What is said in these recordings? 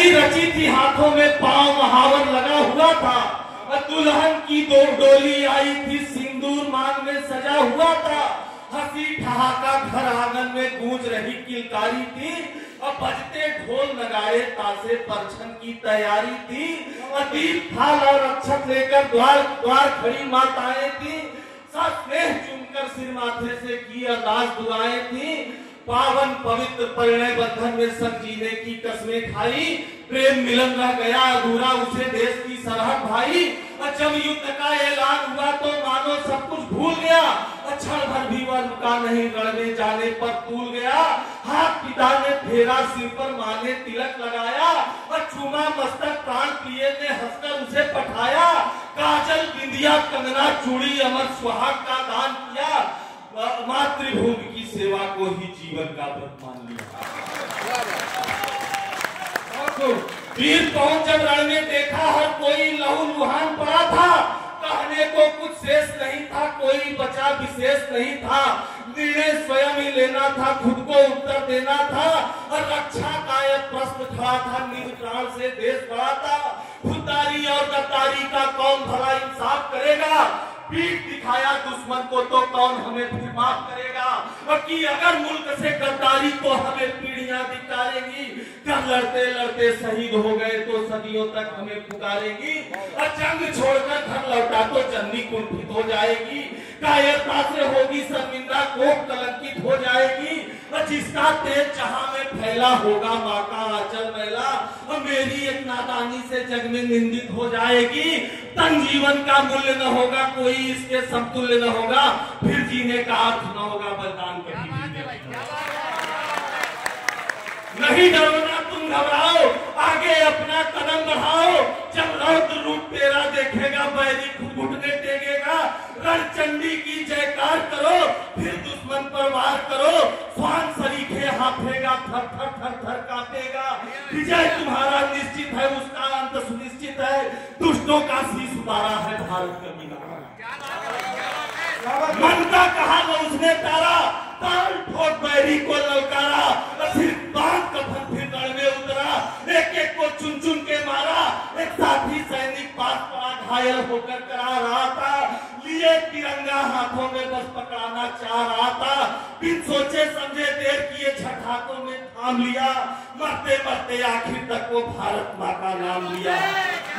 घड़ी रची थी हाथों में, पांव महावर लगा हुआ था। दुल्हन की दो डोली आई थी, सिंदूर मांग में सजा हुआ था। हंसी ठहाका घर आंगन में गूंज रही किलकारी थी। अब बजते ढोल नगाड़े तासे परछन की तैयारी थी। दीप थाल और अक्षत लेकर द्वार द्वार खड़ी माताएं थी। स्नेह चुनकर सिर माथे से की अरदास दुआएं थी। पावन पवित्र परिणय बंधन में संग जीने की कसमें खाई। प्रेम मिलन रह गया अधूरा, उसे देश की सरहद भाई। जब युद्ध का ऐलान हुआ तो मानो सब कुछ भूल गया। क्षण भर भी वह रुका नहीं, रण में जाने पर तूल गया। हाथ पिता ने फेरा, सिर पर मां ने तिलक लगाया। चूमा मस्तक, प्राण प्रिय ने हंसकर उसे पठाया। काजल बिंदिया कंगना चूड़ी अमर सुहाग का दान किया। मातृभूमि की सेवा को ही जीवन का व्रत मान लिया। वीर कौन जब रण में देखा हर कोई लहू लुहान पड़ा था। कहने को कुछ शेष नहीं था, कोई बचा विशेष नहीं था। निर्णय स्वयं ही लेना था, खुद को उत्तर देना था। और रक्षा का यह प्रश्न खड़ा था, निर्प्राण से देश बड़ा था। खुददारी और गद्दारी का कौन भला इंसाफ करेगा। पीठ दिखाया दुश्मन को तो कौन हमें फिर माफ करेगा। कि अगर मुल्क से गद्दारी तो हमें पीढ़ियां धिक्कारेंगी। कर लड़ते लड़ते शहीद हो गए तो सदियों तक हमें पुकारेंगी। और जंग छोड़कर घर लौटा तो जननी कुंठित हो जाएगी। कायरता से होगी शर्मिंदा, कोप कलंकित हो जाएगी। और जिसका तेज जहां में फैला होगा माँ का आंचल मैला। और मेरी एक नादानी से जग में निंदित हो जाएगी। तन जीवन का मूल्य न होगा, कोई इसके समतुल्य न होगा। फिर जीने का अर्थ न होगा, बलिदान कभी नहीं। डरना तुम घबराओ, आगे अपना कदम बढ़ाओ। जब रौद्र रूप तेरा देखेगा बैरी खुद घुटने टेकेगा। रणचंडी की जयकार करो, फिर दुश्मन पर वार करो। स्वान सरीखे हाफेगा, थर थर थर थर कांपेगा। विजय तुम्हारा निश्चित है, उसका अंत सुनिश्चित है। दुष्टों का शीश उतारा है भारत का मीनार। मन का कहा वो उसने तारा, ताल ठोक बैरी को ललकारा। फिर बांध कफन फिर रण में उतरा, एक एक को चुन चुन के मारा। एक साथी सैनिक पास पड़ा, घायल होकर करा रहा था। लिए तिरंगा हाथों में बस पकड़ाना चाह रहा था। बिन सोचे समझे देर किए छठ हाथों में थाम लिया। मरते मरते आखिर तक वो भारत माँ का नाम लिया।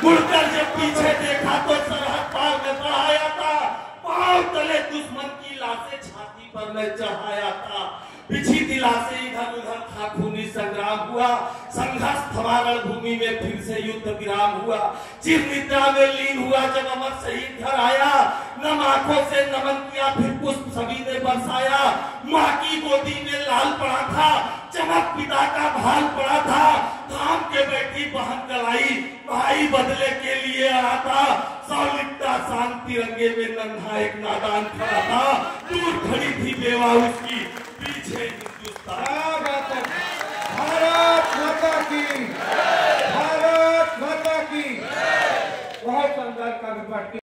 मुड़कर जब पीछे देखा तो सरहद पार में बढ़ाया था। पांव तले दुश्मन की लाशें छाती पर मैं चढ़ाया था। पिछी दिलासे इधर उधर था, खूनी संग्राम हुआ। संघर्ष थमा रणभूमि में फिर से युद्ध विराम हुआ। चिर निद्रा में लीन हुआ जब अमर शहीद घर आया। नम आंखों से नमन किया, फिर पुष्प सभी ने बरसाया। माँ की गोदी में लाल पड़ा था, चमक पिता का भाल पड़ा था। थाम के बैठी बहन कलाई, भाई बदले के लिए आया था। सौलिकता शांत तिरंगे में नन्हा एक नादान खड़ा था। दूर खड़ी थी बेवा उसकी, पीछे